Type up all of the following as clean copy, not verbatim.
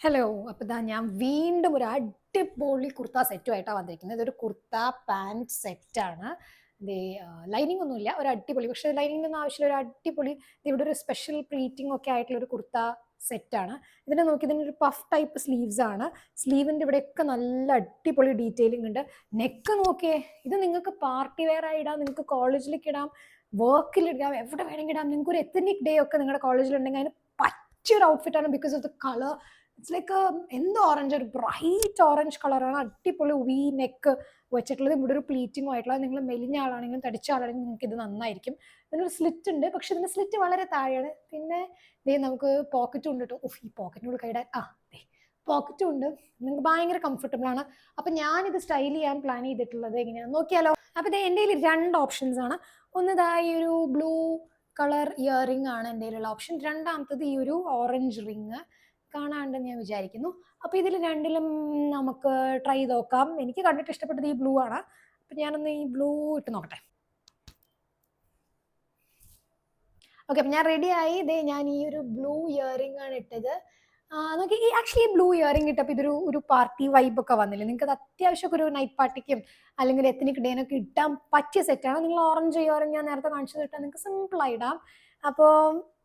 Hello. അപ്പോൾ ഇതാ ഞാൻ വീണ്ടും ഒരു അടിപൊളി കുർത്ത സെറ്റുമായിട്ടാണ് വന്നിരിക്കുന്നത്. ഇതൊരു കുർത്ത പാൻറ് സെറ്റാണ്. ദേ ലൈനിങ് ഒന്നുമില്ല, ഒരു അടിപൊളി, പക്ഷേ ലൈനിങ് ഒന്നും ആവശ്യമില്ല, ഒരു അടിപൊളി ഇവിടെ ഒരു സ്പെഷ്യൽ പ്ലീറ്റിംഗ് ഒക്കെ ആയിട്ടുള്ള ഒരു കുർത്ത സെറ്റാണ്. ഇതിനെ നോക്കി ഇതിനൊരു പഫ് ടൈപ്പ് സ്ലീവ്സ് ആണ്. സ്ലീവിൻ്റെ ഇവിടെയൊക്കെ നല്ല അടിപൊളി ഡീറ്റെയിലിംഗ് ഉണ്ട്. നെക്ക് നോക്കിയേ, ഇത് നിങ്ങൾക്ക് പാർട്ടി വെയർ ആയി ഇടാം, നിങ്ങൾക്ക് കോളേജിലേക്ക് ഇടാം, വർക്കിലിടാം, എവിടെ വേണമെങ്കിൽ ഇടാം. നിങ്ങൾക്ക് ഒരു എത്തനിക് ഡേ ഒക്കെ നിങ്ങളുടെ കോളേജിലുണ്ടെങ്കിൽ അതിന് പറ്റിയൊരു ഔട്ട്ഫിറ്റാണ്. Because of the colour, it's like എന്തോ ഓറഞ്ച്, ഒരു ബ്രൈറ്റ് ഓറഞ്ച് കളറാണ്. അടിപൊളി വി നെക്ക് വെച്ചിട്ടുള്ളത്, ഇവിടെ ഒരു പ്ലീറ്റിംഗ് ആയിട്ടുള്ളത്. നിങ്ങൾ മെലിഞ്ഞ ആളാണെങ്കിലും തടിച്ച ആളാണെങ്കിലും നിങ്ങൾക്ക് ഇത് നന്നായിരിക്കും. ഇതിനൊരു സ്ലിറ്റ് ഉണ്ട്, പക്ഷെ ഇതിൻ്റെ സ്ലിറ്റ് വളരെ താഴെയാണ്. പിന്നെ ദേ നമുക്ക് പോക്കറ്റും ഉണ്ട് കേട്ടോ. ഈ പോക്കറ്റിനോട് കൈയിടാൻ പോക്കറ്റും ഉണ്ട്. നിങ്ങൾക്ക് ഭയങ്കര കംഫർട്ടബിൾ ആണ്. അപ്പം ഞാനിത് സ്റ്റൈൽ ചെയ്യാൻ പ്ലാൻ ചെയ്തിട്ടുള്ളത് എങ്ങനെയാണെന്ന് നോക്കിയാലോ. അപ്പോൾ ഇത് എൻ്റെ കയ്യിൽ രണ്ട് ഓപ്ഷൻസ് ആണ്. ഒന്ന് ഈ ഒരു ബ്ലൂ കളർ ഇയറിംഗ് ആണ് എൻ്റെ കയ്യിലുള്ള ഓപ്ഷൻ. രണ്ടാമത്തത് ഈ ഒരു ഓറഞ്ച് റിങ് കാണാണ്ടെന്ന് ഞാൻ വിചാരിക്കുന്നു. അപ്പോൾ ഇതിൽ രണ്ടിലും നമുക്ക് ട്രൈ ചെയ്ത് നോക്കാം. എനിക്ക് കണ്ടിട്ട് ഇഷ്ടപ്പെട്ടത് ഈ ബ്ലൂ ആണ്. അപ്പം ഞാനൊന്ന് ഈ ബ്ലൂ ഇട്ട് നോക്കട്ടെ. ഓക്കെ, അപ്പം ഞാൻ റെഡിയായി. ഇതേ ഞാൻ ഈ ഒരു ബ്ലൂ ഇയറിംഗ് ആണ് ഇട്ടത്. നോക്കി, ഈ ആക്ച്വലി ബ്ലൂ ഇയറിംഗ് ഇട്ടപ്പോൾ ഒരു പാർട്ടി വൈബൊക്കെ വന്നില്ലേ. നിങ്ങൾക്ക് അത് അത്യാവശ്യമൊക്കെ ഒരു നൈറ്റ് പാർട്ടിക്കും അല്ലെങ്കിൽ എത്തനിക് ഡേനൊക്കെ ഇട്ടാൻ പറ്റിയ സെറ്റാണ്. നിങ്ങൾ ഓറഞ്ച് ഇയറിംഗ് ഞാൻ നേരത്തെ കാണിച്ചത് ഇട്ടാൽ നിങ്ങൾക്ക് സിമ്പിളായി ഇടാം. അപ്പോൾ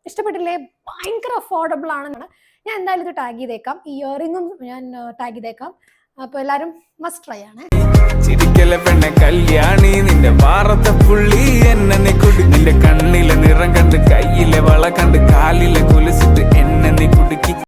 ഇഷ്ടപ്പെട്ടില്ലേ? ഭയങ്കര അഫോർഡബിൾ ആണെന്നാണ്. ഞാൻ എന്തായാലും ഇത് ടാഗ് ചെയ്തേക്കാം, ഈ ഇയറിംഗും ഞാൻ ടാഗ് ചെയ്തേക്കാം. അപ്പോൾ എല്ലാവരും മസ്റ്റ് ട്രൈ ആണ്. ചിരിക്കല പെണ്ണ കല്യാണി, നിന്റെ വാറത്തെ പുള്ളി എന്നെ നിന്റെ കണ്ണിലെ നിറം കണ്ട്, കയ്യിലെ വള കണ്ട്, കാലിലെ കുലിച്ചിട്ട് എന്നെ നീ കുടുക്കി.